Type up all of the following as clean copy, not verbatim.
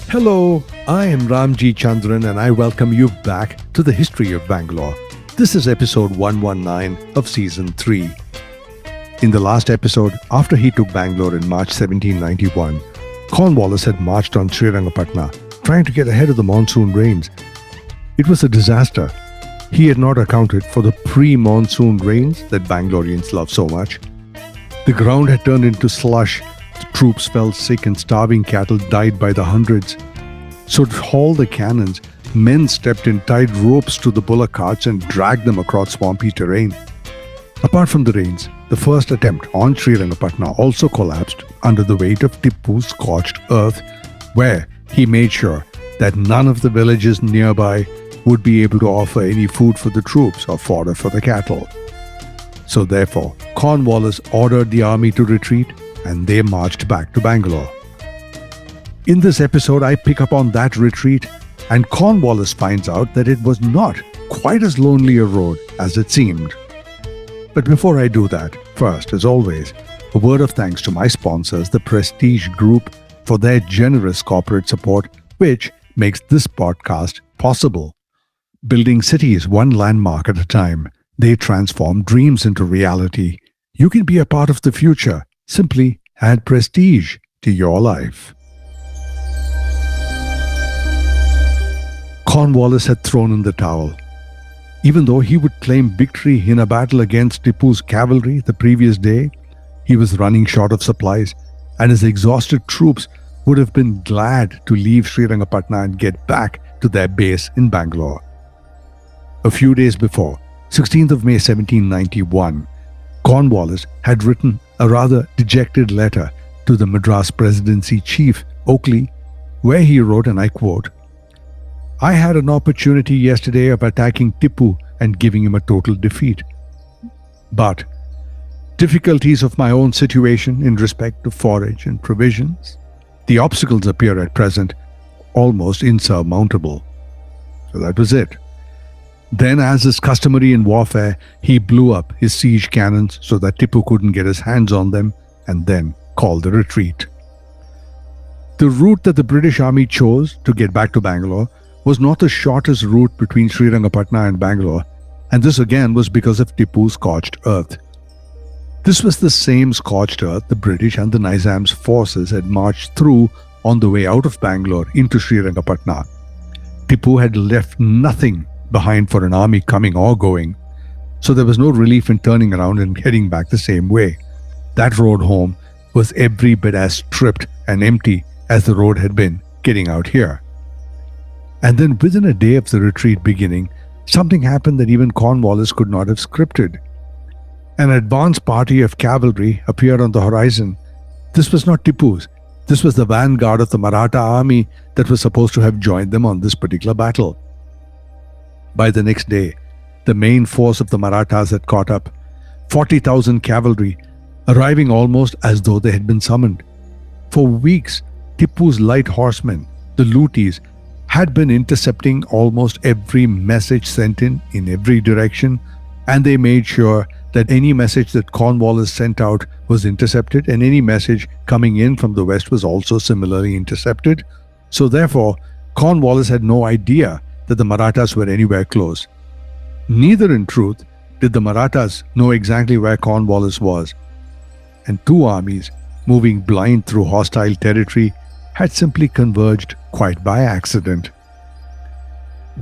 Hello, I am Ramjee Chandran and I welcome you back to the history of Bangalore. This is episode 119 of season 3. In the last episode, after he took Bangalore in March 1791, Cornwallis had marched on Srirangapatna, trying to get ahead of the monsoon rains. It was a disaster. He had not accounted for the pre-monsoon rains that Bangaloreans love so much. The ground had turned into slush. The troops fell sick and starving cattle died by the hundreds. So to haul the cannons, men stepped in tied ropes to the bullock carts and dragged them across swampy terrain. Apart from the rains, the first attempt on Srirangapatna also collapsed under the weight of Tipu's scorched earth, where he made sure that none of the villages nearby would be able to offer any food for the troops or fodder for the cattle. So therefore, Cornwallis ordered the army to retreat and they marched back to Bangalore. In this episode, I pick up on that retreat and Cornwallis finds out that it was not quite as lonely a road as it seemed. But before I do that, first, as always, a word of thanks to my sponsors, the Prestige Group, for their generous corporate support, which makes this podcast possible. Building cities one landmark at a time, they transform dreams into reality. You can be a part of the future. Simply add prestige to your life. Cornwallis had thrown in the towel. Even though he would claim victory in a battle against Tipu's cavalry the previous day, he was running short of supplies, and his exhausted troops would have been glad to leave Srirangapatna and get back to their base in Bangalore. A few days before, 16th of May 1791, Cornwallis had written a rather dejected letter to the Madras Presidency Chief, Oakley, where he wrote, and I quote, "I had an opportunity yesterday of attacking Tipu and giving him a total defeat. But difficulties of my own situation in respect to forage and provisions, the obstacles appear at present almost insurmountable." So that was it. Then, as is customary in warfare, he blew up his siege cannons so that Tipu couldn't get his hands on them and then called the retreat. The route that the British army chose to get back to Bangalore was not the shortest route between Srirangapatna and Bangalore, and this again was because of Tipu's scorched earth. This was the same scorched earth the British and the Nizam's forces had marched through on the way out of Bangalore into Srirangapatna. Tipu had left nothing behind for an army coming or going, so there was no relief in turning around and heading back the same way. That road home was every bit as stripped and empty as the road had been getting out here. And then within a day of the retreat beginning, something happened that even Cornwallis could not have scripted. An advance party of cavalry appeared on the horizon. This was not Tipu's. This was the vanguard of the Maratha army that was supposed to have joined them on this particular battle. By the next day, the main force of the Marathas had caught up, 40,000 cavalry, arriving almost as though they had been summoned. For weeks, Tipu's light horsemen, the lutis, had been intercepting almost every message sent in every direction, and they made sure that any message that Cornwallis sent out was intercepted, and any message coming in from the west was also similarly intercepted. So therefore, Cornwallis had no idea that the Marathas were anywhere close. Neither, in truth, did the Marathas know exactly where Cornwallis was. And two armies, moving blind through hostile territory, had simply converged quite by accident.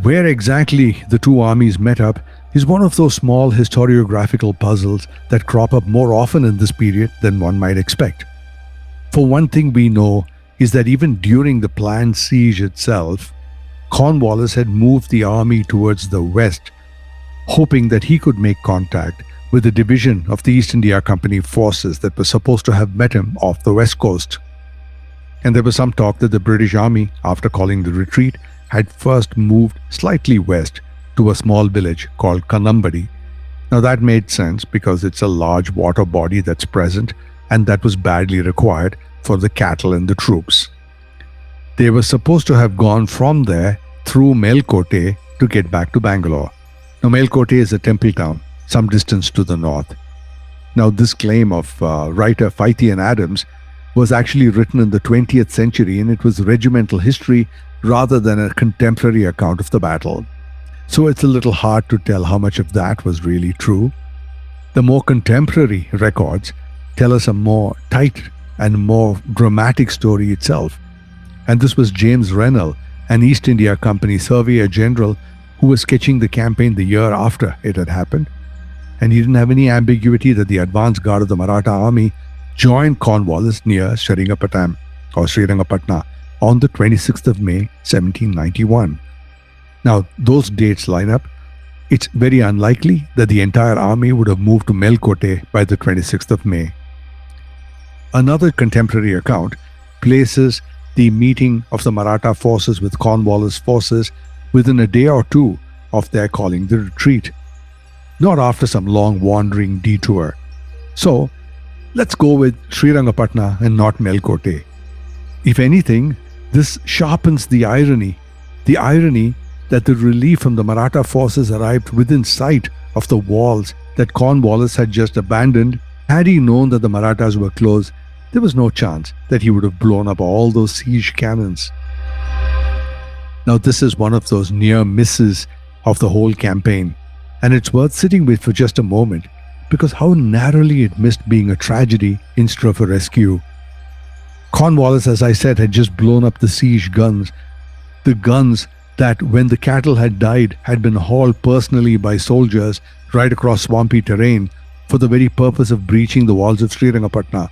Where exactly the two armies met up is one of those small historiographical puzzles that crop up more often in this period than one might expect. For one thing we know is that even during the planned siege itself, Cornwallis had moved the army towards the west, hoping that he could make contact with a division of the East India Company forces that were supposed to have met him off the west coast. And there was some talk that the British army, after calling the retreat, had first moved slightly west to a small village called Kanambadi. Now that made sense because it's a large water body that's present, and that was badly required for the cattle and the troops. They were supposed to have gone from there through Melkote to get back to Bangalore. Now, Melkote is a temple town, some distance to the north. Now, this claim of writer Phythian Adams was actually written in the 20th century, and it was regimental history rather than a contemporary account of the battle. So it's a little hard to tell how much of that was really true. The more contemporary records tell us a more tight and more dramatic story itself. And this was James Rennell, an East India Company Surveyor General who was sketching the campaign the year after it had happened. And he didn't have any ambiguity that the advance guard of the Maratha army joined Cornwallis near Seringapatam or Srirangapatna on the 26th of May, 1791. Now, those dates line up. It's very unlikely that the entire army would have moved to Melkote by the 26th of May. Another contemporary account places the meeting of the Maratha forces with Cornwallis forces within a day or two of their calling the retreat, not after some long wandering detour. So, let's go with Srirangapatna and not Melkote. If anything, this sharpens the irony that the relief from the Maratha forces arrived within sight of the walls that Cornwallis had just abandoned. Had he known that the Marathas were close, there was no chance that he would have blown up all those siege cannons. Now, this is one of those near misses of the whole campaign, and it's worth sitting with for just a moment because how narrowly it missed being a tragedy instead of a rescue. Cornwallis, as I said, had just blown up the siege guns, the guns that, when the cattle had died, had been hauled personally by soldiers right across swampy terrain for the very purpose of breaching the walls of Srirangapatna.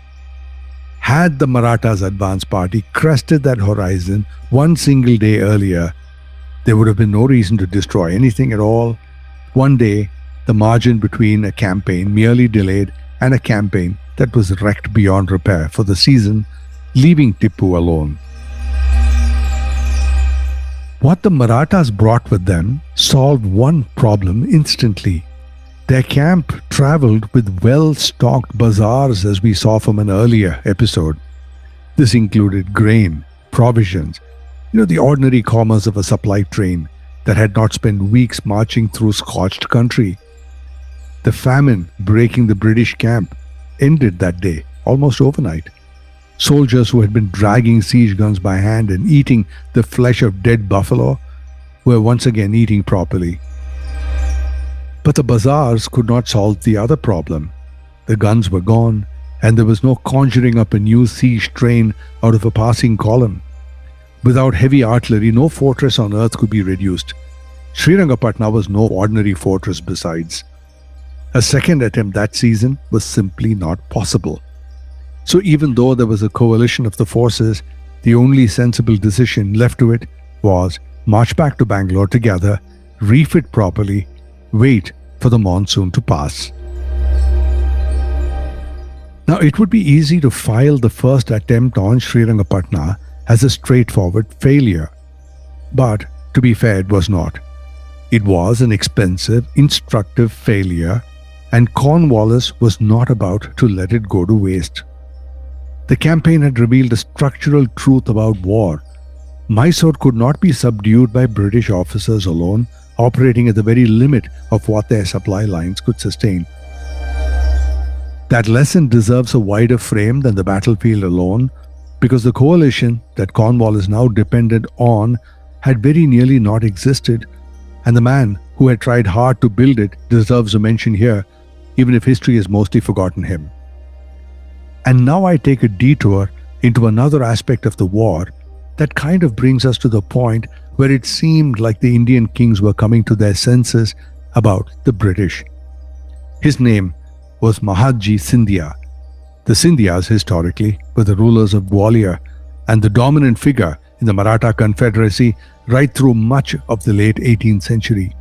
Had the Marathas' advance party crested that horizon one single day earlier, there would have been no reason to destroy anything at all. One day, the margin between a campaign merely delayed and a campaign that was wrecked beyond repair for the season, leaving Tipu alone. What the Marathas brought with them solved one problem instantly. Their camp travelled with well-stocked bazaars, as we saw from an earlier episode. This included grain, provisions, the ordinary commerce of a supply train that had not spent weeks marching through scorched country. The famine breaking the British camp ended that day, almost overnight. Soldiers who had been dragging siege guns by hand and eating the flesh of dead buffalo were once again eating properly. But the bazaars could not solve the other problem. The guns were gone, and there was no conjuring up a new siege train out of a passing column. Without heavy artillery, no fortress on earth could be reduced. Srirangapatna was no ordinary fortress besides. A second attempt that season was simply not possible. So even though there was a coalition of the forces, the only sensible decision left to it was march back to Bangalore together, refit properly, wait for the monsoon to pass. Now, it would be easy to file the first attempt on Srirangapatna as a straightforward failure. But, to be fair, it was not. It was an expensive, instructive failure, and Cornwallis was not about to let it go to waste. The campaign had revealed a structural truth about war. Mysore could not be subdued by British officers alone, operating at the very limit of what their supply lines could sustain. That lesson deserves a wider frame than the battlefield alone, because the coalition that Cornwallis now depended on had very nearly not existed, and the man who had tried hard to build it deserves a mention here, even if history has mostly forgotten him. And now I take a detour into another aspect of the war that kind of brings us to the point where it seemed like the Indian kings were coming to their senses about the British. His name was Mahadji Scindia. The Scindias historically were the rulers of Gwalior and the dominant figure in the Maratha Confederacy right through much of the late 18th century.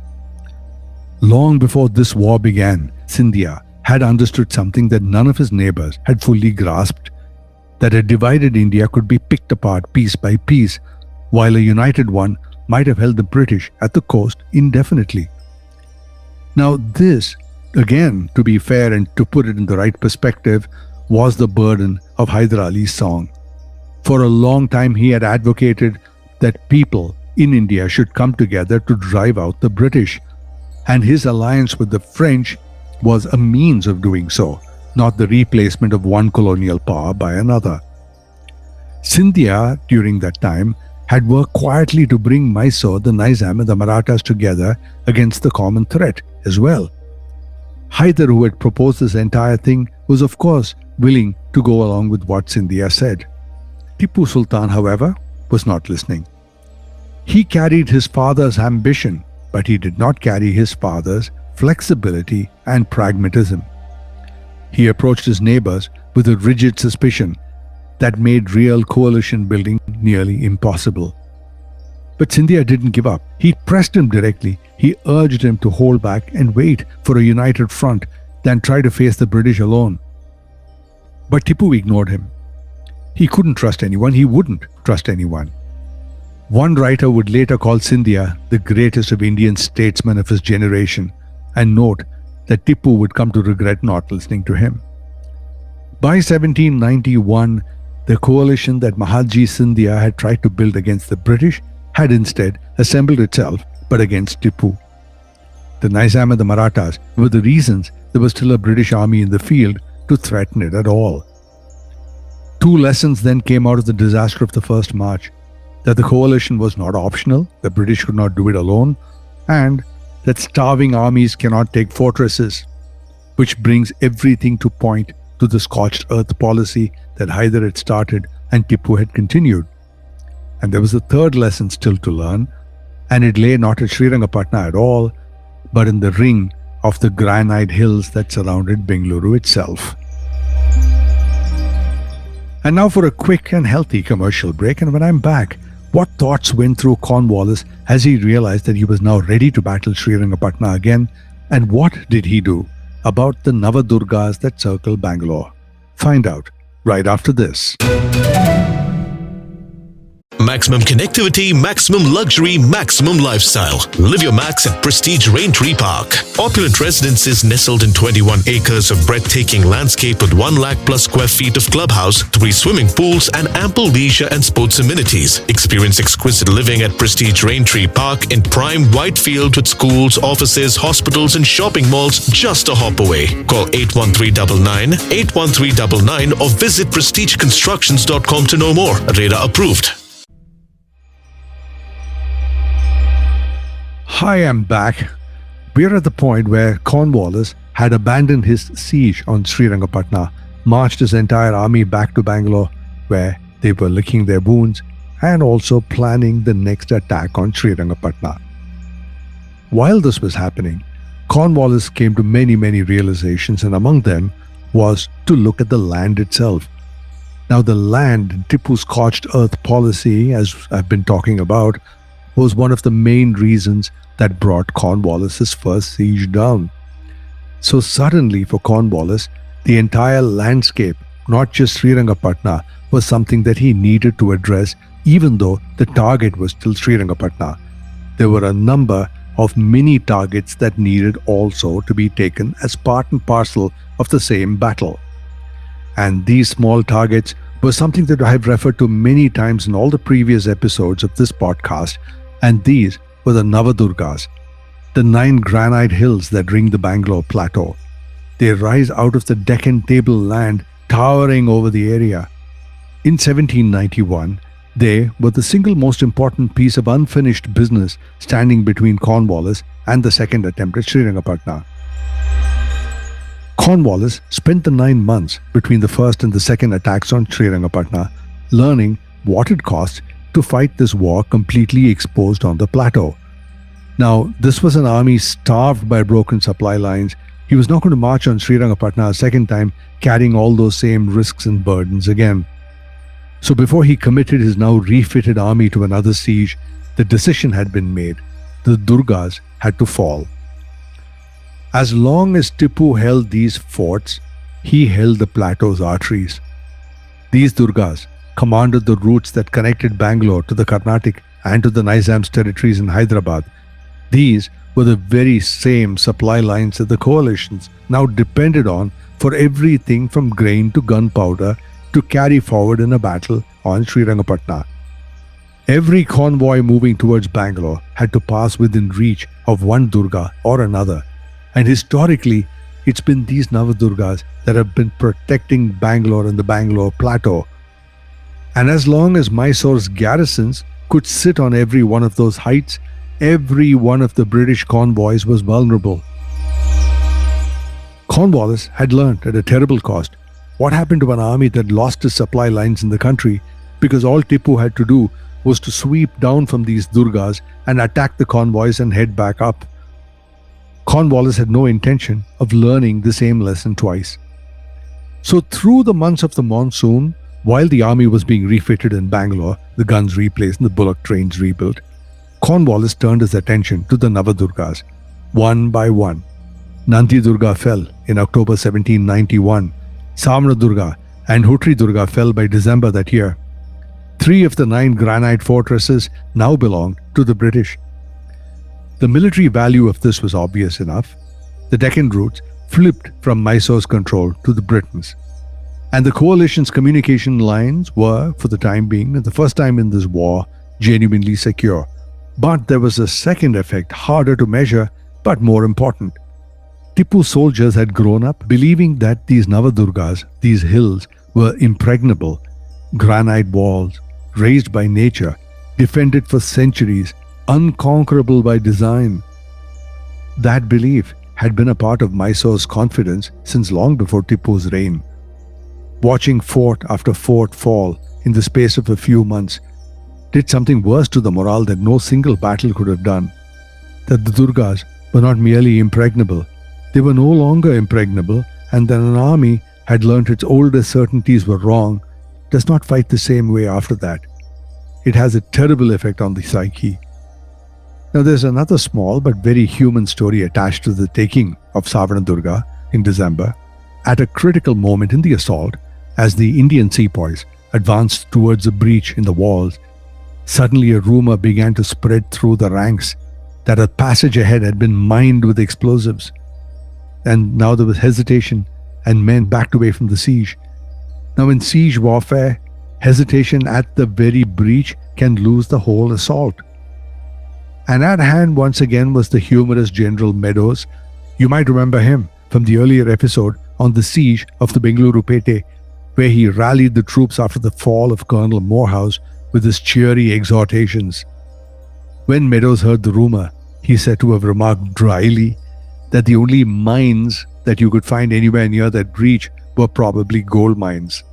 Long before this war began, Scindia had understood something that none of his neighbors had fully grasped, that a divided India could be picked apart piece by piece, while a united one might have held the British at the coast indefinitely. Now this, again, to be fair and to put it in the right perspective, was the burden of Hyder Ali's song. For a long time he had advocated that people in India should come together to drive out the British. and his alliance with the French was a means of doing so, not the replacement of one colonial power by another. Scindia, during that time, had worked quietly to bring Mysore, the Nizam and the Marathas together against the common threat as well. Hyder, who had proposed this entire thing, was of course willing to go along with what Scindia said. Tipu Sultan, however, was not listening. He carried his father's ambition, but he did not carry his father's flexibility and pragmatism. He approached his neighbors with a rigid suspicion that made real coalition building nearly impossible. But Scindia didn't give up. He pressed him directly. He urged him to hold back and wait for a united front than try to face the British alone. But Tipu ignored him. He couldn't trust anyone. He wouldn't trust anyone. One writer would later call Scindia the greatest of Indian statesmen of his generation and note that Tipu would come to regret not listening to him. By 1791, the coalition that Mahatma Scindia had tried to build against the British had instead assembled itself, but against Tipu. The Nizam and the Marathas were the reasons there was still a British army in the field to threaten it at all. Two lessons then came out of the disaster of the first march: that the coalition was not optional, the British could not do it alone, and that starving armies cannot take fortresses, which brings everything to point to the scorched earth policy that Hyder had started and Tipu had continued. And there was a third lesson still to learn, and it lay not at Srirangapatna at all, but in the ring of the granite hills that surrounded Bangalore itself. And now for a quick and healthy commercial break, and when I'm back, what thoughts went through Cornwallis as he realized that he was now ready to battle Srirangapatna again, and what did he do about the navadurgas that circle Bangalore? Find out right after this. Maximum connectivity, maximum luxury, maximum lifestyle. Live your max at Prestige Raintree Park. Opulent residences nestled in 21 acres of breathtaking landscape with 1 lakh plus square feet of clubhouse, 3 swimming pools, and ample leisure and sports amenities. Experience exquisite living at Prestige Raintree Park in prime Whitefield with schools, offices, hospitals, and shopping malls just a hop away. Call 81399 81399 or visit prestigeconstructions.com to know more. Radar approved. Hi, I'm back. We're at the point where Cornwallis had abandoned his siege on Srirangapatna, marched his entire army back to Bangalore, where they were licking their wounds and also planning the next attack on Srirangapatna. While this was happening, Cornwallis came to many realizations, and among them was to look at the land itself. Now, the land, Tipu's scorched earth policy, as I've been talking about, was one of the main reasons that brought Cornwallis's first siege down. So suddenly for Cornwallis, the entire landscape, not just Srirangapatna, was something that he needed to address, even though the target was still Srirangapatna. There were a number of mini targets that needed also to be taken as part and parcel of the same battle. And these small targets were something that I have referred to many times in all the previous episodes of this podcast, and these were the navadurgas, the 9 granite hills that ring the Bangalore plateau. They rise out of the Deccan tableland, towering over the area. In 1791, they were the single most important piece of unfinished business standing between Cornwallis and the second attempt at Srirangapatna. Cornwallis spent the 9 months between the first and the second attacks on Srirangapatna, learning what it cost to fight this war completely exposed on the plateau. Now, this was an army starved by broken supply lines. He was not going to march on Srirangapatna a second time, carrying all those same risks and burdens again. So before he committed his now refitted army to another siege, the decision had been made. The Durgas had to fall. As long as Tipu held these forts, he held the plateau's arteries. These Durgas commanded the routes that connected Bangalore to the Carnatic and to the Nizam's territories in Hyderabad. These were the very same supply lines that the coalitions now depended on for everything from grain to gunpowder to carry forward in a battle on Srirangapatna. Every convoy moving towards Bangalore had to pass within reach of one Durga or another. And historically, it's been these navadurgas that have been protecting Bangalore and the Bangalore plateau. And as long as Mysore's garrisons could sit on every one of those heights, every one of the British convoys was vulnerable. Cornwallis had learned at a terrible cost what happened to an army that lost its supply lines in the country, because all Tipu had to do was to sweep down from these Durgas and attack the convoys and head back up. Cornwallis had no intention of learning the same lesson twice. So through the months of the monsoon, while the army was being refitted in Bangalore, the guns replaced and the bullock trains rebuilt, Cornwallis turned his attention to the Navadurgas. One by one, Nandi Durga fell in October 1791. Samana Durga and Hutri Durga fell by December that year. 3 of the 9 granite fortresses now belonged to the British. The military value of this was obvious enough. The Deccan routes flipped from Mysore's control to the Britons. And the coalition's communication lines were, for the time being, the first time in this war, genuinely secure. But there was a second effect, harder to measure, but more important. Tipu's soldiers had grown up believing that these Navadurgas, these hills, were impregnable, granite walls, raised by nature, defended for centuries, unconquerable by design. That belief had been a part of Mysore's confidence since long before Tipu's reign. Watching fort after fort fall in the space of a few months did something worse to the morale that no single battle could have done. That the Durgas were not merely impregnable, they were no longer impregnable, and that an army had learnt its oldest certainties were wrong does not fight the same way after that. It has a terrible effect on the psyche. Now there's another small but very human story attached to the taking of Savana Durga in December. At a critical moment in the assault, as the Indian sepoys advanced towards a breach in the walls, suddenly a rumor began to spread through the ranks that a passage ahead had been mined with explosives. And now there was hesitation and men backed away from the siege. Now in siege warfare, hesitation at the very breach can lose the whole assault. And at hand once again was the humorous General Meadows. You might remember him from the earlier episode on the siege of the Bengaluru Pete, where he rallied the troops after the fall of Colonel Morehouse with his cheery exhortations. When Meadows heard the rumor, he said to have remarked dryly that the only mines that you could find anywhere near that breach were probably gold mines.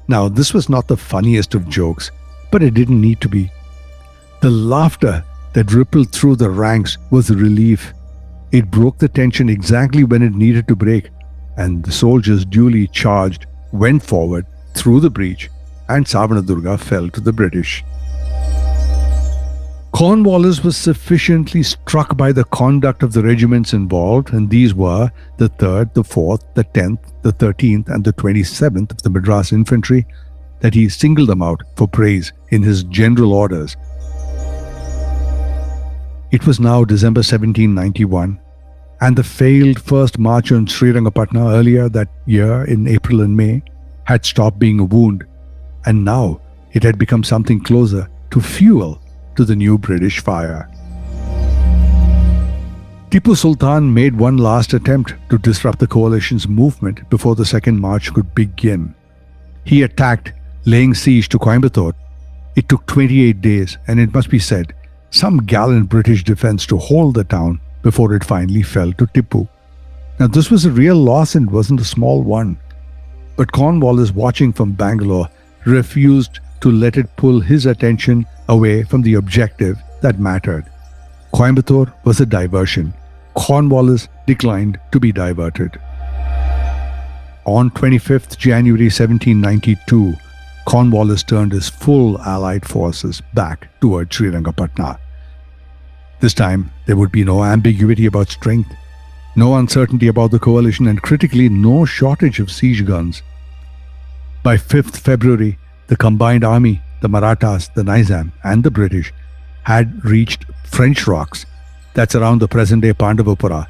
Now, this was not the funniest of jokes, but it didn't need to be. The laughter that rippled through the ranks was a relief. It broke the tension exactly when it needed to break, and the soldiers duly charged, went forward through the breach, and Savana Durga fell to the British. Cornwallis was sufficiently struck by the conduct of the regiments involved, and these were the 3rd, the 4th, the 10th, the 13th, and the 27th of the Madras Infantry, that he singled them out for praise in his general orders. It was now December 1791, and the failed first march on Srirangapatna earlier that year in April and May had stopped being a wound, and now it had become something closer to fuel to the new British fire. Tipu Sultan made one last attempt to disrupt the coalition's movement before the second march could begin. He attacked, laying siege to Coimbatore. It took 28 days, and it must be said, some gallant British defense to hold the town before it finally fell to Tipu. Now this was a real loss and wasn't a small one. But Cornwallis, watching from Bangalore, refused to let it pull his attention away from the objective that mattered. Coimbatore was a diversion. Cornwallis declined to be diverted. On 25th January 1792, Cornwallis turned his full Allied forces back towards Srirangapatna. This time, there would be no ambiguity about strength, no uncertainty about the coalition, and critically, no shortage of siege guns. By 5th February, the combined army, the Marathas, the Nizam, and the British, had reached French Rocks, that's around the present-day Pandavapura.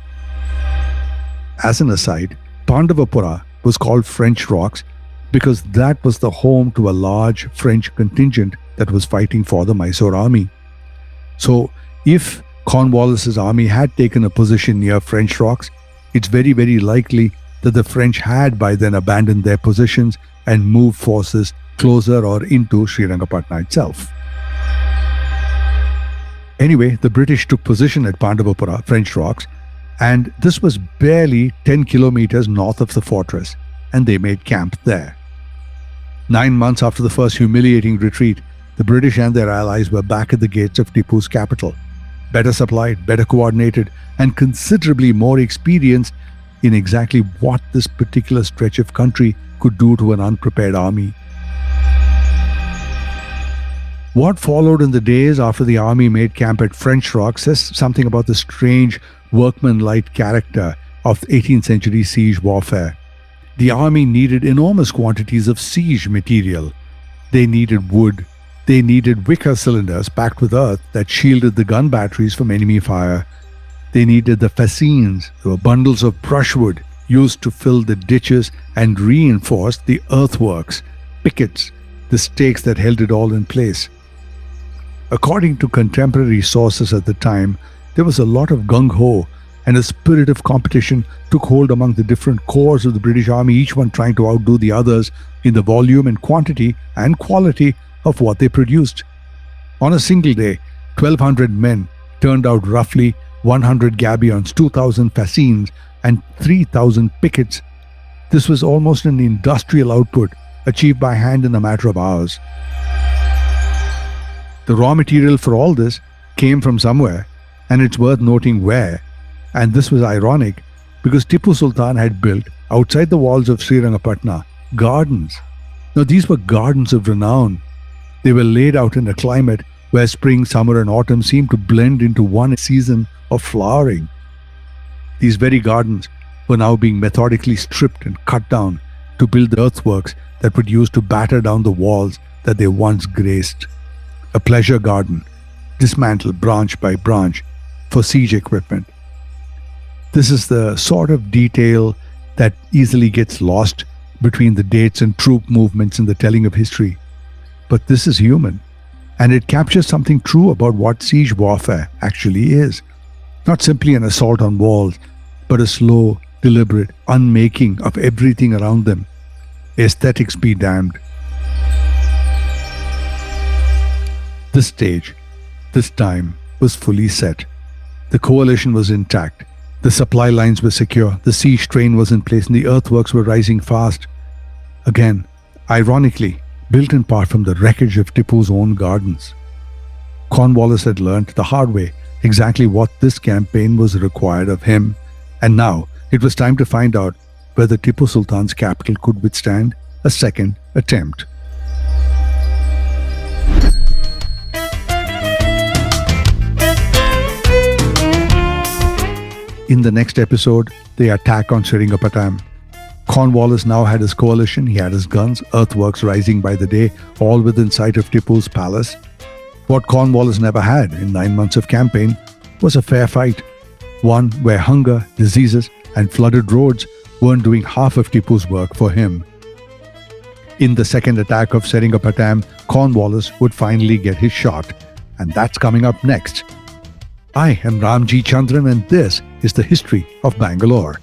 As an aside, Pandavapura was called French Rocks because that was the home to a large French contingent that was fighting for the Mysore army. So, if Cornwallis's army had taken a position near French rocks, it's very, very likely that the French had by then abandoned their positions and moved forces closer or into Srirangapatna itself. Anyway, the British took position at Pandavapura, French rocks, and this was barely 10 kilometers north of the fortress, and they made camp there. 9 months after the first humiliating retreat, the British and their allies were back at the gates of Tipu's capital, better supplied, better coordinated, and considerably more experienced in exactly what this particular stretch of country could do to an unprepared army. What followed in the days after the army made camp at French Rock says something about the strange workmanlike character of 18th century siege warfare. The army needed enormous quantities of siege material. They needed wood. They needed wicker cylinders packed with earth that shielded the gun batteries from enemy fire. They needed the fascines. They were bundles of brushwood used to fill the ditches and reinforce the earthworks, pickets, the stakes that held it all in place. According to contemporary sources at the time, there was a lot of gung-ho, and a spirit of competition took hold among the different corps of the British Army, each one trying to outdo the others in the volume and quantity and quality of what they produced. On a single day, 1,200 men turned out roughly 100 gabions, 2,000 fascines, and 3,000 pickets. This was almost an industrial output achieved by hand in a matter of hours. The raw material for all this came from somewhere, and it's worth noting where. And this was ironic because Tipu Sultan had built, outside the walls of Srirangapatna, gardens. Now these were gardens of renown. They were laid out in a climate where spring, summer and autumn seemed to blend into one season of flowering. These very gardens were now being methodically stripped and cut down to build the earthworks that would use to batter down the walls that they once graced. A pleasure garden, dismantled branch by branch for siege equipment. This is the sort of detail that easily gets lost between the dates and troop movements in the telling of history. But this is human, and it captures something true about what siege warfare actually is. Not simply an assault on walls, but a slow, deliberate unmaking of everything around them. Aesthetics be damned. This stage, this time, was fully set. The coalition was intact. The supply lines were secure. The siege train was in place and the earthworks were rising fast. Again, ironically, built in part from the wreckage of Tipu's own gardens. Cornwallis had learnt the hard way exactly what this campaign was required of him, and now it was time to find out whether Tipu Sultan's capital could withstand a second attempt. In the next episode, the attack on Seringapatam. Cornwallis now had his coalition, he had his guns, earthworks rising by the day, all within sight of Tipu's palace. What Cornwallis never had in 9 months of campaign was a fair fight, one where hunger, diseases, and flooded roads weren't doing half of Tipu's work for him. In the second attack of Seringapatam, Cornwallis would finally get his shot, and that's coming up next. I am Ramjee Chandran, and this is the history of Bangalore.